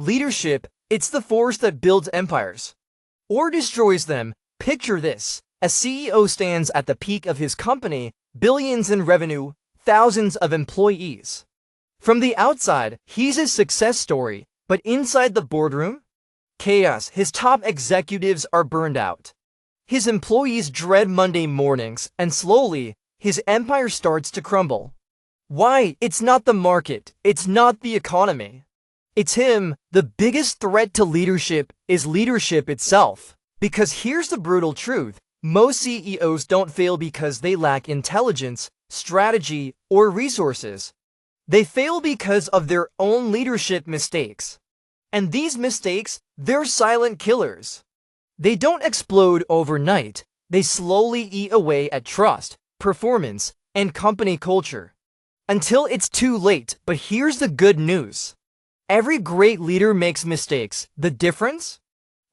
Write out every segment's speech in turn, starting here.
Leadership, it's the force that builds empires or destroys them. Picture this. A CEO stands at the peak of his company, billions in revenue, thousands of employees. From the outside, he's a success story, but inside the boardroom? Chaos. His top executives are burned out. His employees dread Monday mornings, and slowly, his empire starts to crumble. Why? It's not the market. It's not the economy. It's him. The biggest threat to leadership is leadership itself. Because here's the brutal truth. Most CEOs don't fail because they lack intelligence, strategy, or resources. They fail because of their own leadership mistakes. And these mistakes, they're silent killers. They don't explode overnight. They slowly eat away at trust, performance, and company culture. Until it's too late. But here's the good news. Every great leader makes mistakes. The difference?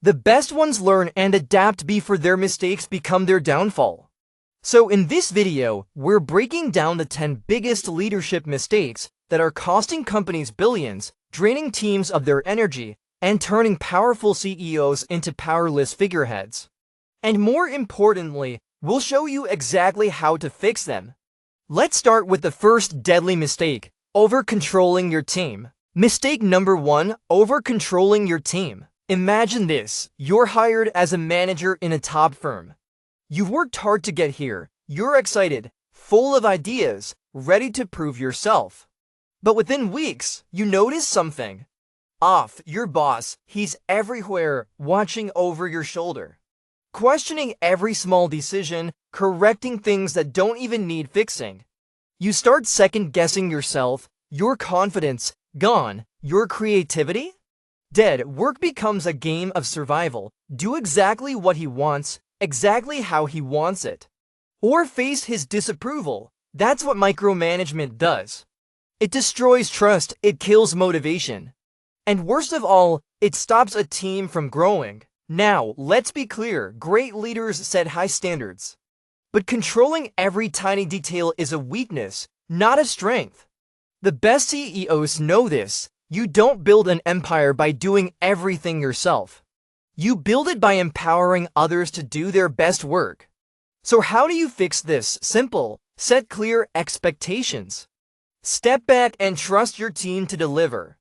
The best ones learn and adapt before their mistakes become their downfall. So in this video, we're breaking down the 10 biggest leadership mistakes that are costing companies billions, draining teams of their energy, and turning powerful CEOs into powerless figureheads. And more importantly, we'll show you exactly how to fix them. Let's start with the first deadly mistake, over-controlling your team. Mistake number 1, over-controlling your team. Imagine this, you're hired as a manager in a top firm. You've worked hard to get here, you're excited, full of ideas, ready to prove yourself. But within weeks, you notice something off. Your boss, he's everywhere, watching over your shoulder, questioning every small decision, correcting things that don't even need fixing. You start second-guessing yourself, your confidence gone, your creativity dead. Work becomes a game of survival. Do exactly what he wants, exactly how he wants it, or face his disapproval. That's what micromanagement does. It destroys trust, it kills motivation, and worst of all, it stops a team from growing. Now, let's be clear, great leaders set high standards. But controlling every tiny detail is a weakness, not a strength. The best CEOs know this. You don't build an empire by doing everything yourself. You build it by empowering others to do their best work. So how do you fix this? Simple. Set clear expectations. Step back and trust your team to deliver.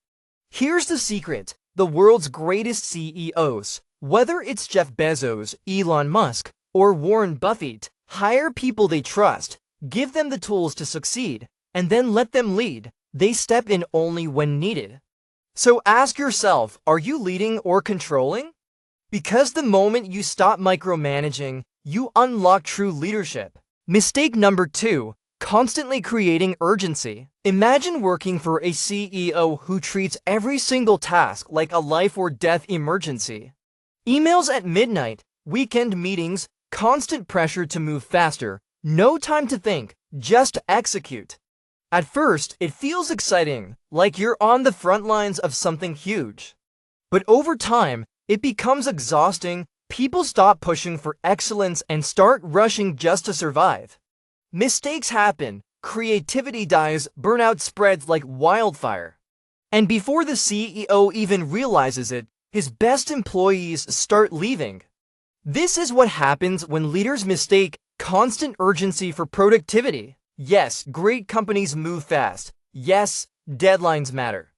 Here's the secret. The world's greatest CEOs, whether it's Jeff Bezos, Elon Musk, or Warren Buffett, hire people they trust, give them the tools to succeed, and then let them lead. They step in only when needed. So ask yourself, are you leading or controlling? Because the moment you stop micromanaging, you unlock true leadership. Mistake number 2, constantly creating urgency. Imagine working for a CEO who treats every single task like a life or death emergency. Emails at midnight, weekend meetings, constant pressure to move faster, no time to think, just execute. At first, it feels exciting, like you're on the front lines of something huge. But over time, it becomes exhausting. People stop pushing for excellence and start rushing just to survive. Mistakes happen, creativity dies, burnout spreads like wildfire. And before the CEO even realizes it, his best employees start leaving. This is what happens when leaders mistake constant urgency for productivity. Yes, great companies move fast. Yes, deadlines matter.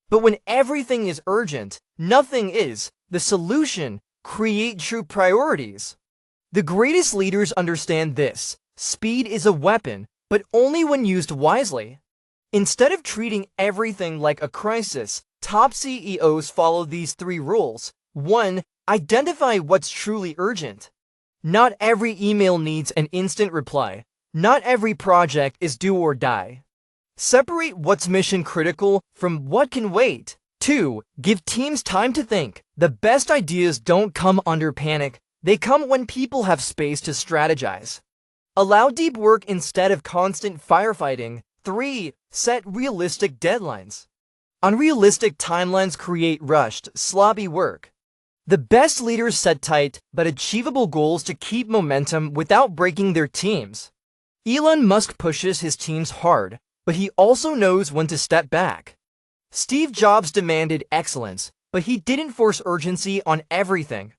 But when everything is urgent, nothing is. The solution: create true priorities. The greatest leaders understand this. Speed is a weapon, but only when used wisely. Instead of treating everything like a crisis, top CEOs follow these 3 rules. 1. Identify what's truly urgent. Not every email needs an instant reply. Not every project is do or die. Separate what's mission critical from what can wait. 2. Give teams time to think. The best ideas don't come under panic. They come when people have space to strategize. Allow deep work instead of constant firefighting. 3. Set realistic deadlines. Unrealistic timelines create rushed, sloppy work. The best leaders set tight but achievable goals to keep momentum without breaking their teams. Elon Musk pushes his teams hard, but he also knows when to step back. Steve Jobs demanded excellence, but he didn't force urgency on everything.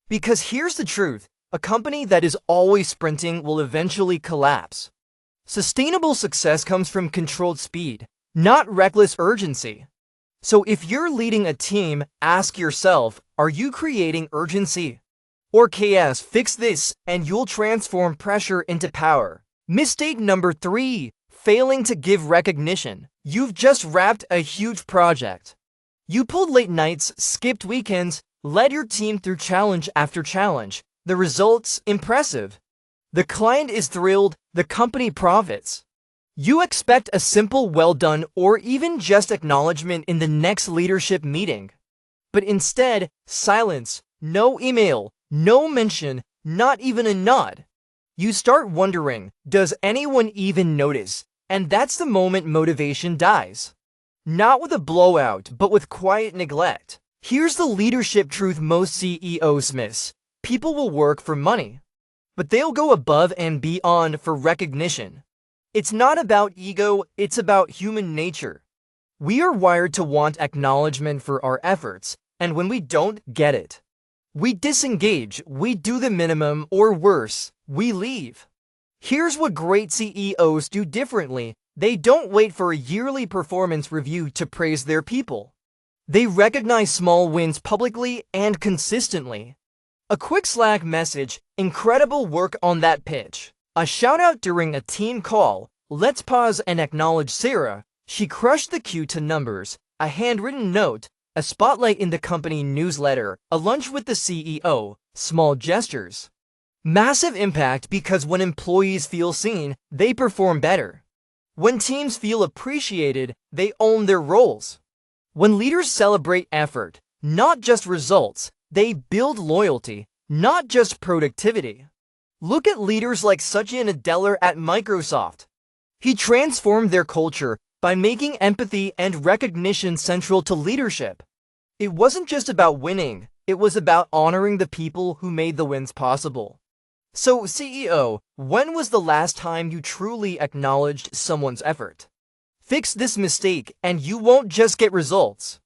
Because here's the truth, a company that is always sprinting will eventually collapse. Sustainable success comes from controlled speed, not reckless urgency. So if you're leading a team, ask yourself, are you creating urgency or chaos? Fix this, and you'll transform pressure into power. Mistake number 3, failing to give recognition. You've just wrapped a huge project. You pulled late nights, skipped weekends, led your team through challenge after challenge. The results, impressive. The client is thrilled, the company profits. You expect a simple well done or even just acknowledgement in the next leadership meeting. But instead, silence, no email, no mention, not even a nod. You start wondering, does anyone even notice? And that's the moment motivation dies. Not with a blowout, but with quiet neglect. Here's the leadership truth most CEOs miss. People will work for money, but they'll go above and beyond for recognition. It's not about ego, it's about human nature. We are wired to want acknowledgement for our efforts, and when we don't get it, we disengage, we do the minimum, or worse, we leave. Here's what great CEOs do differently. They don't wait for a yearly performance review to praise their people. They recognize small wins publicly and consistently. A quick Slack message, incredible work on that pitch. A shout out during a team call, let's pause and acknowledge Sarah. She crushed the cue to numbers. A handwritten note, a spotlight in the company newsletter, a lunch with the CEO, small gestures. Massive impact, because when employees feel seen, they perform better. When teams feel appreciated, they own their roles. When leaders celebrate effort, not just results, they build loyalty, not just productivity. Look at leaders like Satya Nadella at Microsoft. He transformed their culture by making empathy and recognition central to leadership. It wasn't just about winning, it was about honoring the people who made the wins possible. So, CEO, when was the last time you truly acknowledged someone's effort? Fix this mistake, and you won't just get results.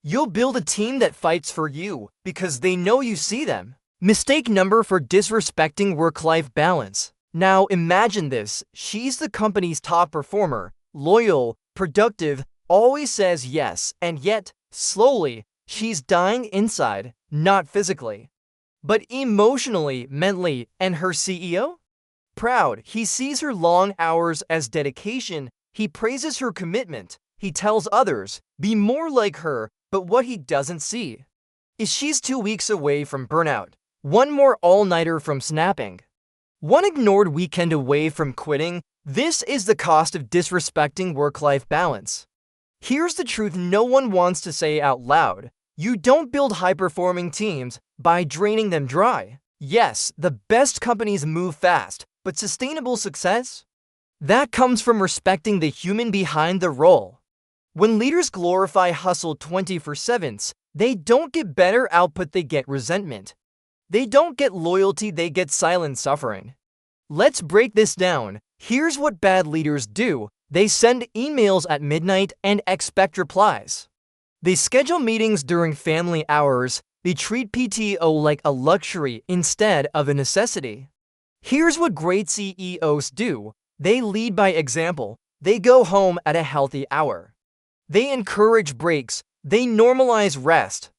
You'll build a team that fights for you because they know you see them. Mistake number 4, disrespecting work-life balance. Now imagine this, she's the company's top performer, loyal, productive, always says yes, and yet, slowly, she's dying inside, not physically, but emotionally, mentally. And her CEO? Proud, he sees her long hours as dedication, he praises her commitment, he tells others, be more like her, but what he doesn't see is she's 2 weeks away from burnout, 1 more all-nighter from snapping, 1 ignored weekend away from quitting. This is the cost of disrespecting work-life balance. Here's the truth no one wants to say out loud. You don't build high-performing teams by draining them dry. Yes, the best companies move fast, but sustainable success? That comes from respecting the human behind the role. When leaders glorify hustle 24/7, they don't get better output, they get resentment. They don't get loyalty, they get silent suffering. Let's break this down. Here's what bad leaders do. They send emails at midnight and expect replies. They schedule meetings during family hours. They treat PTO like a luxury instead of a necessity. Here's what great CEOs do. They lead by example. They go home at a healthy hour. They encourage breaks. They normalize rest.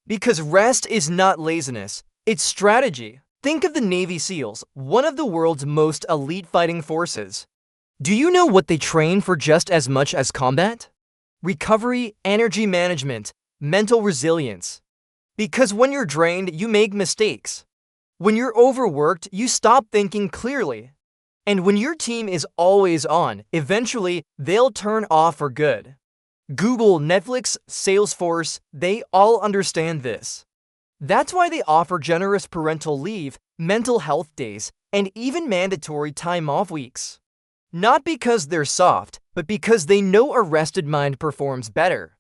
Because rest is not laziness, it's strategy. Think of the Navy SEALs, one of the world's most elite fighting forces. Do you know what they train for just as much as combat? Recovery, energy management, mental resilience. Because when you're drained, you make mistakes. When you're overworked, you stop thinking clearly. And when your team is always on, eventually, they'll turn off for good. Google, Netflix, Salesforce, they all understand this. That's why they offer generous parental leave, mental health days, and even mandatory time-off weeks. Not because they're soft, but because they know a rested mind performs better.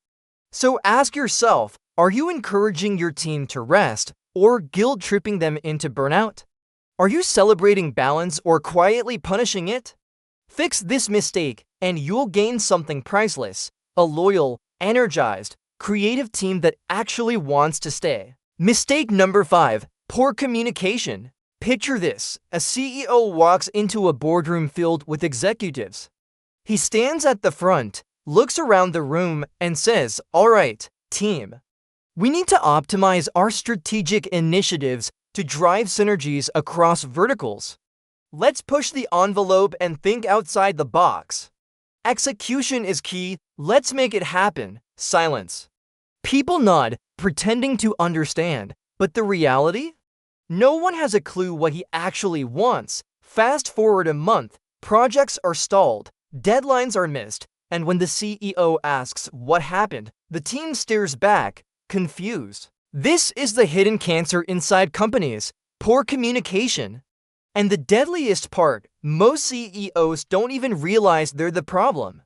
So ask yourself, are you encouraging your team to rest or guilt-tripping them into burnout? Are you celebrating balance or quietly punishing it? Fix this mistake and you'll gain something priceless, a loyal, energized, creative team that actually wants to stay. Mistake number 5, poor communication. Picture this: a CEO walks into a boardroom filled with executives. He stands at the front, looks around the room, and says, "All right, team. We need to optimize our strategic initiatives to drive synergies across verticals. Let's push the envelope and think outside the box. Execution is key. Let's make it happen." Silence. People nod, pretending to understand, but the reality? No one has a clue what he actually wants. Fast forward a month, projects are stalled, deadlines are missed, and when the CEO asks what happened, the team stares back, confused. This is the hidden cancer inside companies: poor communication. And the deadliest part, most CEOs don't even realize they're the problem.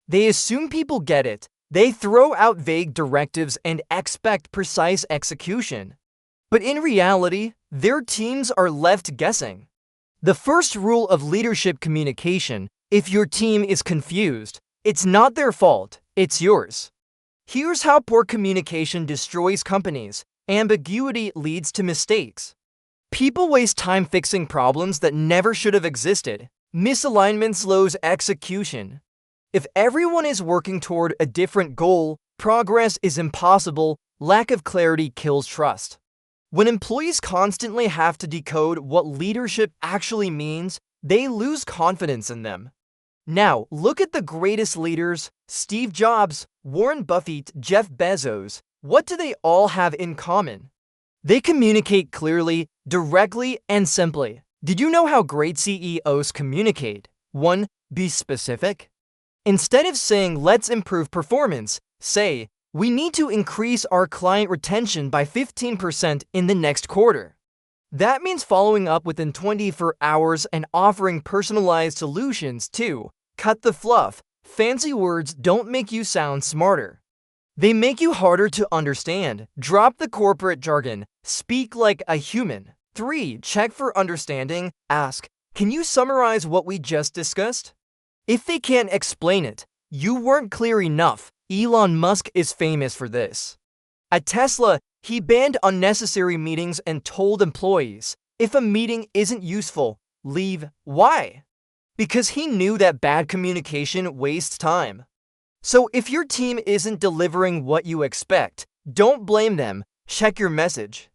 They assume people get it. They throw out vague directives and expect precise execution. But in reality, their teams are left guessing. The first rule of leadership communication: if your team is confused, it's not their fault, it's yours. Here's how poor communication destroys companies. Ambiguity leads to mistakes. People waste time fixing problems that never should have existed. Misalignment slows execution. If everyone is working toward a different goal, progress is impossible. Lack of clarity kills trust. When employees constantly have to decode what leadership actually means, they lose confidence in them. Now, look at the greatest leaders: Steve Jobs, Warren Buffett, Jeff Bezos. What do they all have in common? They communicate clearly, directly, and simply. Did you know how great CEOs communicate? 1. Be specific. Instead of saying, "Let's improve performance," say, "We need to increase our client retention by 15% in the next quarter." That means following up within 24 hours and offering personalized solutions too. Cut the fluff. Fancy words don't make you sound smarter. They make you harder to understand. Drop the corporate jargon. Speak like a human. 3. Check for understanding. Ask, "Can you summarize what we just discussed?" If they can't explain it, you weren't clear enough. Elon Musk is famous for this. At Tesla, he banned unnecessary meetings and told employees, if a meeting isn't useful, leave. Why? Because he knew that bad communication wastes time. So if your team isn't delivering what you expect, don't blame them. Check your message.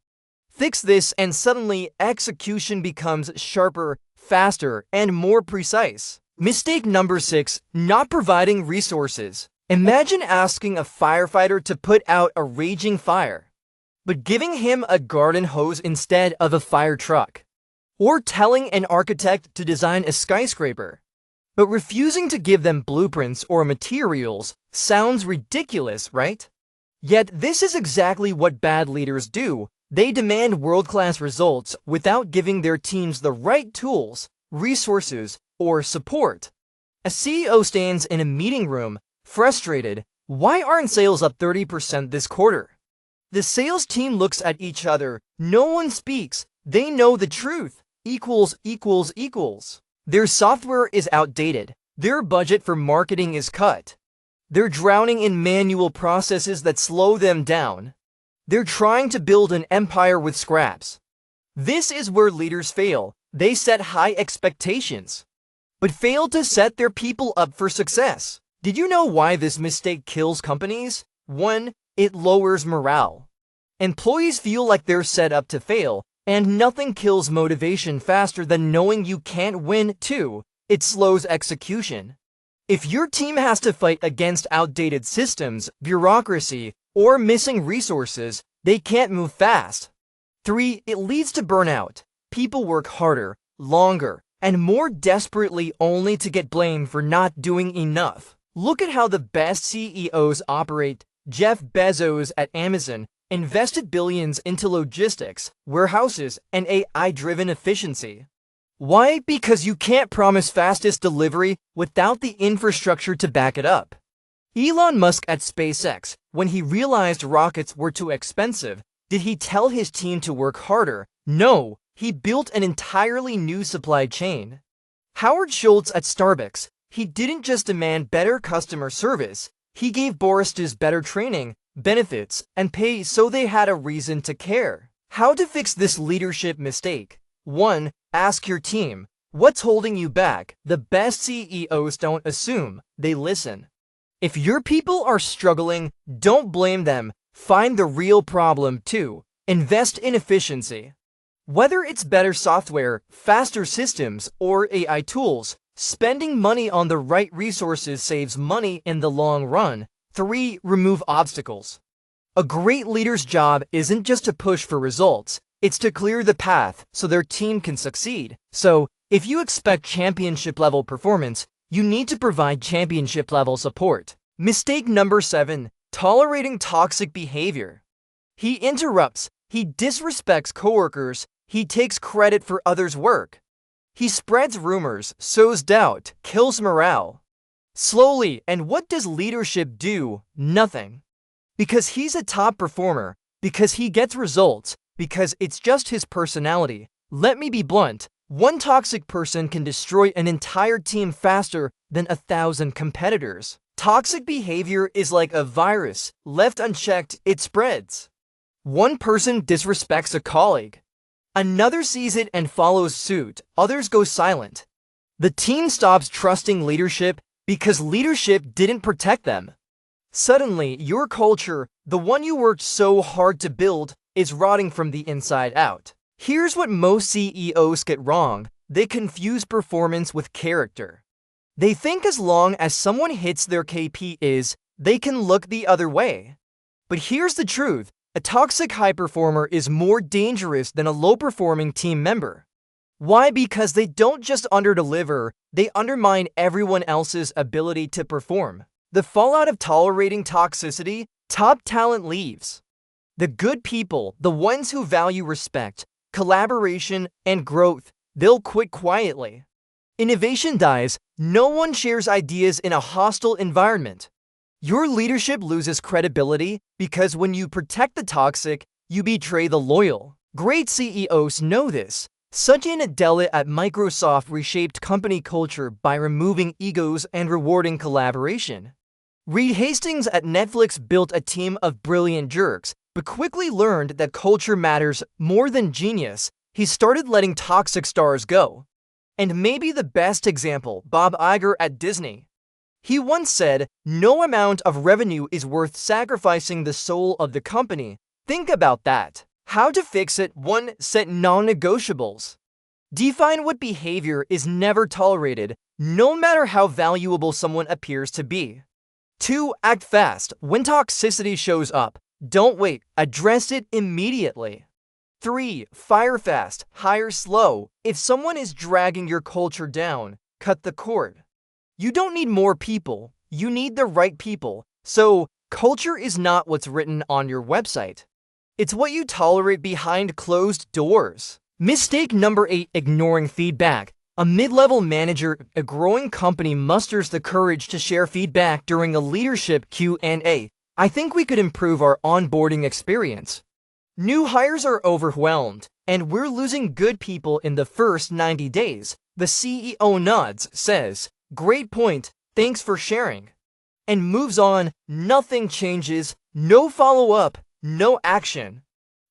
Fix this, and suddenly execution becomes sharper, faster, and more precise. Mistake number 6, not providing resources. Imagine asking a firefighter to put out a raging fire, but giving him a garden hose instead of a fire truck. Or telling an architect to design a skyscraper, but refusing to give them blueprints or materials. Sounds ridiculous, right? Yet this is exactly what bad leaders do. They demand world-class results without giving their teams the right tools, resources, or support. A CEO stands in a meeting room, frustrated. Why aren't sales up 30% this quarter? The sales team looks at each other. No one speaks. They know the truth. Equals. Their software is outdated. Their budget for marketing is cut. They're drowning in manual processes that slow them down. They're trying to build an empire with scraps. This is where leaders fail. They set high expectations, but fail to set their people up for success. Did you know why this mistake kills companies? 1. It lowers morale. Employees feel like they're set up to fail, and nothing kills motivation faster than knowing you can't win. 2. It slows execution. If your team has to fight against outdated systems, bureaucracy, or missing resources, they can't move fast. 3. It leads to burnout. People work harder, longer, and more desperately only to get blamed for not doing enough. Look at how the best CEOs operate. Jeff Bezos at Amazon invested billions into logistics, warehouses, and AI-driven efficiency. Why? Because you can't promise fastest delivery without the infrastructure to back it up. Elon Musk at SpaceX, when he realized rockets were too expensive, did he tell his team to work harder? No, he built an entirely new supply chain. Howard Schultz at Starbucks, he didn't just demand better customer service, he gave baristas better training, benefits, and pay so they had a reason to care. How to fix this leadership mistake? 1. Ask your team, what's holding you back? The best CEOs don't assume, they listen. If your people are struggling, don't blame them. Find the real problem. 2. Invest in efficiency. Whether it's better software, faster systems, or AI tools, spending money on the right resources saves money in the long run. 3. Remove obstacles. A great leader's job isn't just to push for results, it's to clear the path so their team can succeed. So, if you expect championship-level performance, you need to provide championship-level support. Mistake number 7. Tolerating toxic behavior. He interrupts, he disrespects coworkers, he takes credit for others' work. He spreads rumors, sows doubt, kills morale. Slowly, and what does leadership do? Nothing. Because he's a top performer, because he gets results, because it's just his personality. Let me be blunt, one toxic person can destroy an entire team faster than 1,000 competitors. Toxic behavior is like a virus. Left unchecked, it spreads. One person disrespects a colleague. Another sees it and follows suit. Others go silent. The team stops trusting leadership because leadership didn't protect them. Suddenly, your culture, the one you worked so hard to build, is rotting from the inside out. Here's what most CEOs get wrong. They confuse performance with character. They think as long as someone hits their KPIs, they can look the other way. But here's the truth. A toxic high performer is more dangerous than a low-performing team member. Why? Because they don't just underdeliver, they undermine everyone else's ability to perform. The fallout of tolerating toxicity: top talent leaves. The good people, the ones who value respect, collaboration, and growth, they'll quit quietly. Innovation dies. No one shares ideas in a hostile environment. Your leadership loses credibility because when you protect the toxic, you betray the loyal. Great CEOs know this. Satya Nadella at Microsoft reshaped company culture by removing egos and rewarding collaboration. Reed Hastings at Netflix built a team of brilliant jerks, but quickly learned that culture matters more than genius. He started letting toxic stars go. And maybe the best example, Bob Iger at Disney. He once said, "No amount of revenue is worth sacrificing the soul of the company." Think about that. How to fix it? 1. Set non-negotiables. Define what behavior is never tolerated, no matter how valuable someone appears to be. 2. Act fast. When toxicity shows up, don't wait. Address it immediately. 3. Fire fast. Hire slow. If someone is dragging your culture down, cut the cord. You don't need more people. You need the right people. So, culture is not what's written on your website. It's what you tolerate behind closed doors. Mistake number 8. Ignoring feedback. A mid-level manager, a growing company musters the courage to share feedback during a leadership Q&A. I think we could improve our onboarding experience. New hires are overwhelmed, and we're losing good people in the first 90 days. The CEO nods, says, "Great point, thanks for sharing," and moves on. Nothing changes, no follow-up, no action.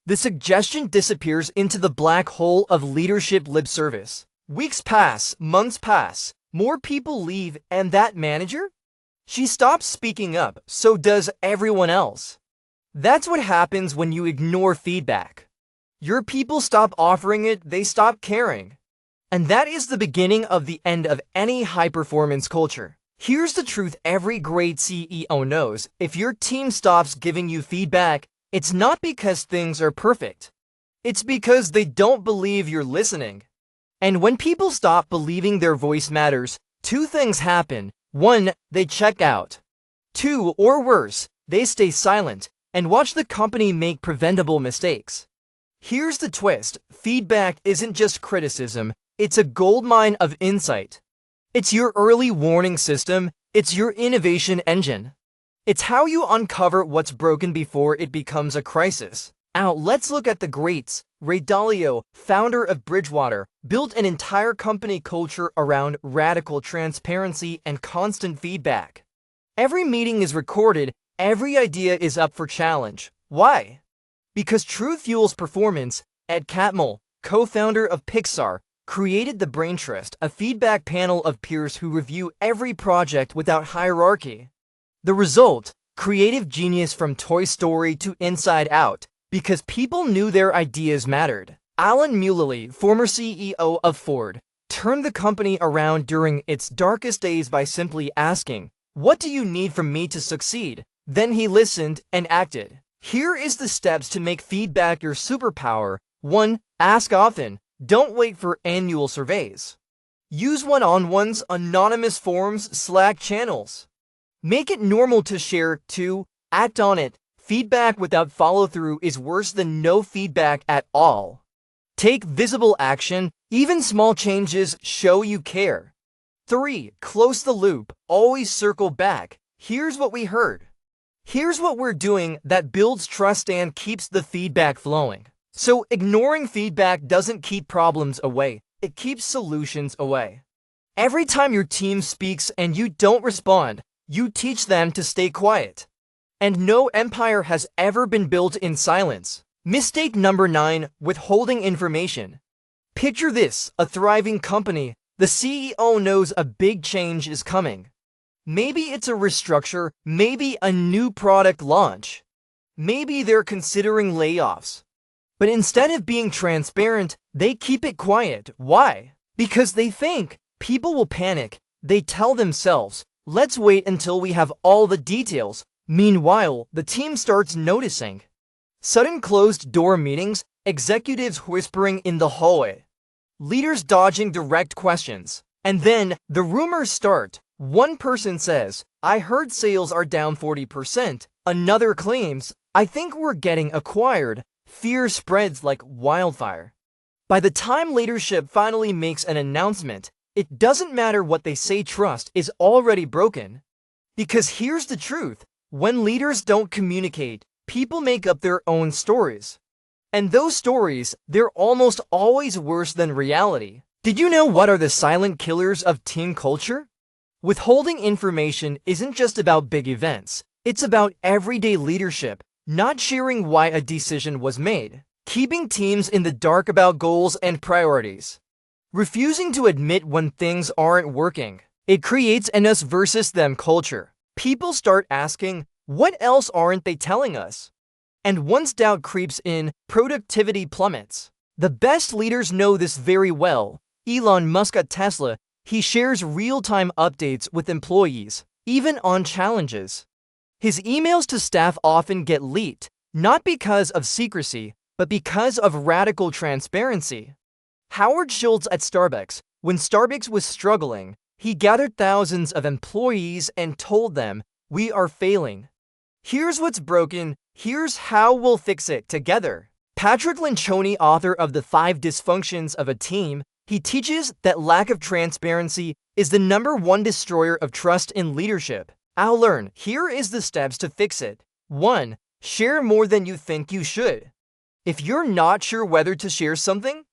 The suggestion disappears into the black hole of leadership lip service. Weeks pass, months pass, more people leave, and that manager? She stops speaking up, so does everyone else. That's what happens when you ignore feedback. Your people stop offering it, they stop caring. And that is the beginning of the end of any high-performance culture. Here's the truth every great CEO knows. If your team stops giving you feedback, it's not because things are perfect. It's because they don't believe you're listening. And when people stop believing their voice matters, 2 things happen. 1, they check out. 2, or worse, they stay silent and watch the company make preventable mistakes. Here's the twist. Feedback isn't just criticism, it's a goldmine of insight. It's your early warning system, it's your innovation engine. It's how you uncover what's broken before it becomes a crisis. Now, let's look at the greats. Ray Dalio, founder of Bridgewater, built an entire company culture around radical transparency and constant feedback. Every meeting is recorded, Every idea is up for challenge. Why? Because truth fuels performance. Ed Catmull, co-founder of Pixar, created the Brain Trust, a feedback panel of peers who review every project without hierarchy. The result? Creative genius from Toy Story to Inside Out, because people knew their ideas mattered. Alan Mulally, former CEO of Ford, turned the company around during its darkest days by simply asking, "What do you need from me to succeed?" Then he listened and acted. Here is the steps to make feedback your superpower. 1. Ask often. Don't wait for annual surveys. Use one-on-ones, anonymous forums, Slack channels. Make it normal to share. 2. Act on it. Feedback without follow-through is worse than no feedback at all. Take visible action. Even small changes show you care. 3. Close the loop. Always circle back. Here's what we heard. Here's what we're doing. That builds trust and keeps the feedback flowing. So ignoring feedback doesn't keep problems away. It keeps solutions away. Every time your team speaks and you don't respond, you teach them to stay quiet. And no empire has ever been built in silence. Mistake number 9, withholding information. Picture this, a thriving company. The CEO knows a big change is coming. Maybe it's a restructure, maybe a new product launch. Maybe they're considering layoffs. But instead of being transparent, they keep it quiet. Why? Because they think people will panic. They tell themselves, "Let's wait until we have all the details." Meanwhile, the team starts noticing. Sudden closed-door meetings, executives whispering in the hallway, leaders dodging direct questions. And then, the rumors start. One person says, "I heard sales are down 40%. Another claims, "I think we're getting acquired." Fear spreads like wildfire. By the time leadership finally makes an announcement, it doesn't matter what they say, trust is already broken. Because here's the truth. When leaders don't communicate, people make up their own stories. And those stories, they're almost always worse than reality. Did you know what are the silent killers of team culture? Withholding information isn't just about big events. It's about everyday leadership, not sharing why a decision was made, keeping teams in the dark about goals and priorities, refusing to admit when things aren't working. It creates an us versus them culture. People start asking, what else aren't they telling us? And once doubt creeps in, productivity plummets. The best leaders know this very well. Elon Musk at Tesla, he shares real-time updates with employees, even on challenges. His emails to staff often get leaked, not because of secrecy, but because of radical transparency. Howard Schultz at Starbucks, when Starbucks was struggling, he gathered thousands of employees and told them, "We are failing. Here's what's broken. Here's how we'll fix it together." Patrick Lencioni, author of The 5 Dysfunctions of a Team, he teaches that lack of transparency is the #1 destroyer of trust in leadership. I'll learn. Here is the steps to fix it. 1. Share more than you think you should. If you're not sure whether to share something,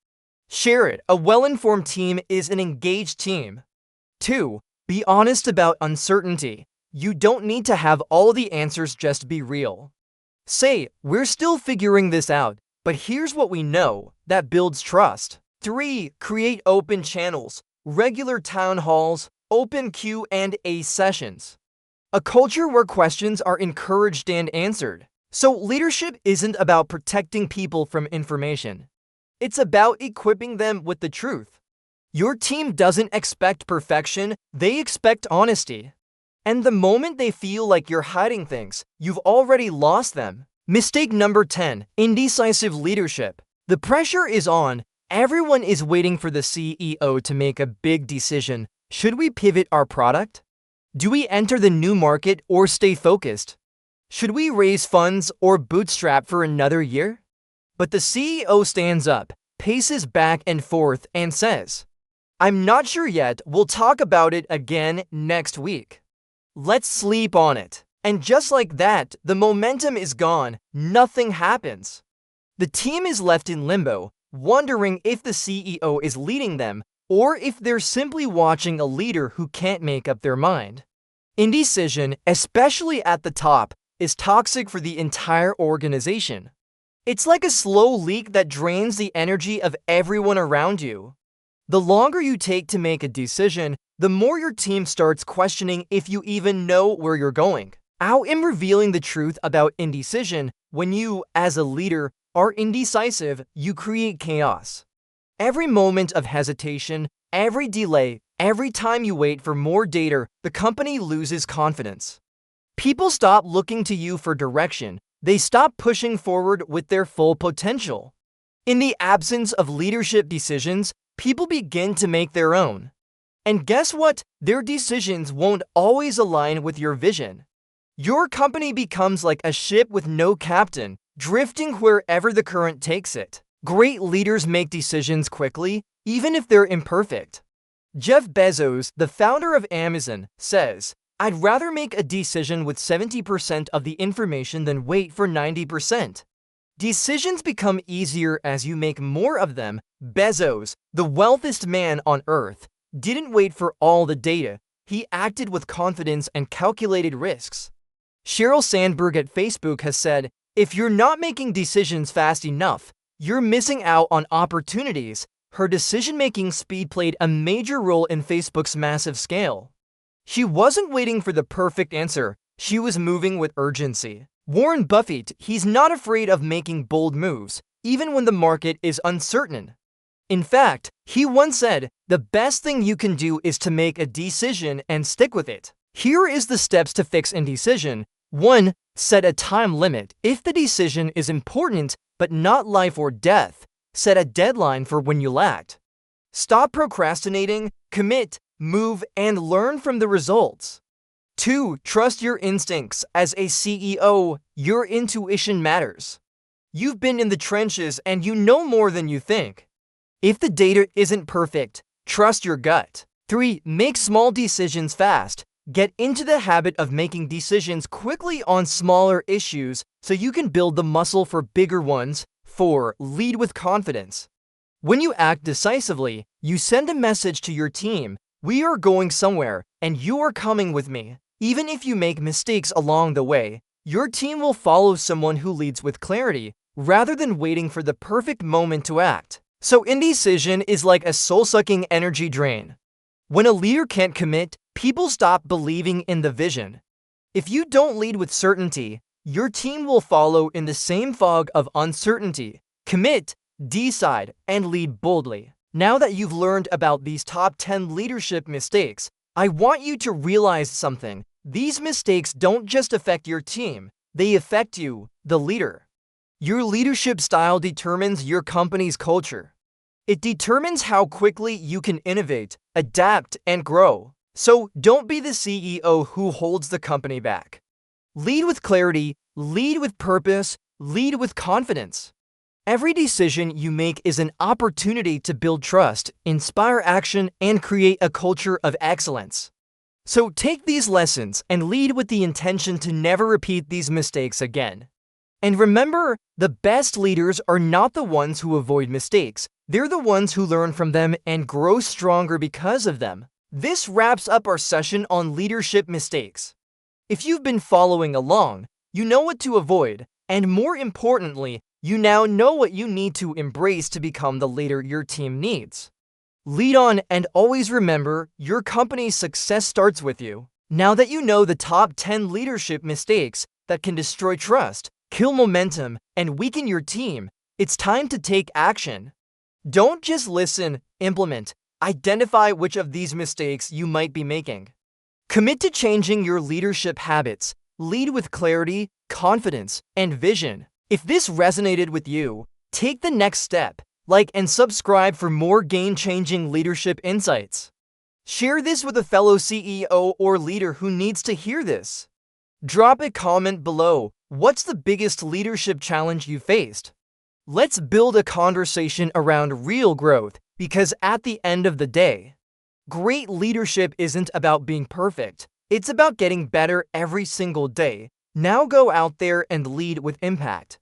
share it. A well-informed team is an engaged team. 2. Be honest about uncertainty. You don't need to have all the answers, just be real. Say, "We're still figuring this out, but here's what we know." That builds trust. 3. Create open channels, regular town halls, open Q&A sessions. A culture where questions are encouraged and answered. So leadership isn't about protecting people from information. It's about equipping them with the truth. Your team doesn't expect perfection, they expect honesty. And the moment they feel like you're hiding things, you've already lost them. Mistake number 10, indecisive leadership. The pressure is on. Everyone is waiting for the CEO to make a big decision. Should we pivot our product? Do we enter the new market or stay focused? Should we raise funds or bootstrap for another year? But the CEO stands up, paces back and forth, and says, "I'm not sure yet. We'll talk about it again next week. Let's sleep on it." And just like that, the momentum is gone. Nothing happens. The team is left in limbo, wondering if the CEO is leading them or if they're simply watching a leader who can't make up their mind. Indecision, especially at the top, is toxic for the entire organization. It's like a slow leak that drains the energy of everyone around you. The longer you take to make a decision, the more your team starts questioning if you even know where you're going. I am revealing the truth about indecision. When you, as a leader, are indecisive, you create chaos. Every moment of hesitation, every delay, every time you wait for more data, the company loses confidence. People stop looking to you for direction. They stop pushing forward with their full potential. In the absence of leadership decisions, people begin to make their own. And guess what? Their decisions won't always align with your vision. Your company becomes like a ship with no captain, drifting wherever the current takes it. Great leaders make decisions quickly, even if they're imperfect. Jeff Bezos, the founder of Amazon, says, "I'd rather make a decision with 70% of the information than wait for 90%. Decisions become easier as you make more of them. Bezos, the wealthiest man on earth, didn't wait for all the data. He acted with confidence and calculated risks. Sheryl Sandberg at Facebook has said, "If you're not making decisions fast enough, you're missing out on opportunities." Her decision-making speed played a major role in Facebook's massive scale. She wasn't waiting for the perfect answer. She was moving with urgency. Warren Buffett, he's not afraid of making bold moves, even when the market is uncertain. In fact, he once said, "The best thing you can do is to make a decision and stick with it." Here is the steps to fix indecision. 1. Set a time limit. If the decision is important, but not life or death, set a deadline for when you'll act. Stop procrastinating, commit, move, and learn from the results. 2. Trust your instincts. As a CEO, your intuition matters. You've been in the trenches and you know more than you think. If the data isn't perfect, trust your gut. 3. Make small decisions fast. Get into the habit of making decisions quickly on smaller issues so you can build the muscle for bigger ones. 4. Lead with confidence. When you act decisively, you send a message to your team: "We are going somewhere, and you are coming with me." Even if you make mistakes along the way, your team will follow someone who leads with clarity, rather than waiting for the perfect moment to act. So indecision is like a soul-sucking energy drain. When a leader can't commit, people stop believing in the vision. If you don't lead with certainty, your team will follow in the same fog of uncertainty. Commit, decide, and lead boldly. Now that you've learned about these top 10 leadership mistakes, I want you to realize something. These mistakes don't just affect your team, they affect you, the leader. Your leadership style determines your company's culture. It determines how quickly you can innovate, adapt, and grow. So don't be the CEO who holds the company back. Lead with clarity, lead with purpose, lead with confidence. Every decision you make is an opportunity to build trust, inspire action, and create a culture of excellence. So take these lessons and lead with the intention to never repeat these mistakes again. And remember, the best leaders are not the ones who avoid mistakes. They're the ones who learn from them and grow stronger because of them. This wraps up our session on leadership mistakes. If you've been following along, you know what to avoid, and more importantly, you now know what you need to embrace to become the leader your team needs. Lead on, and always remember, your company's success starts with you. Now that you know the top 10 leadership mistakes that can destroy trust, kill momentum, and weaken your team, it's time to take action. Don't just listen, implement. Identify which of these mistakes you might be making. Commit to changing your leadership habits. Lead with clarity, confidence, and vision. If this resonated with you, take the next step. Like and subscribe for more game-changing leadership insights. Share this with a fellow CEO or leader who needs to hear this. Drop a comment below. What's the biggest leadership challenge you faced? Let's build a conversation around real growth, because at the end of the day, great leadership isn't about being perfect. It's about getting better every single day. Now go out there and lead with impact.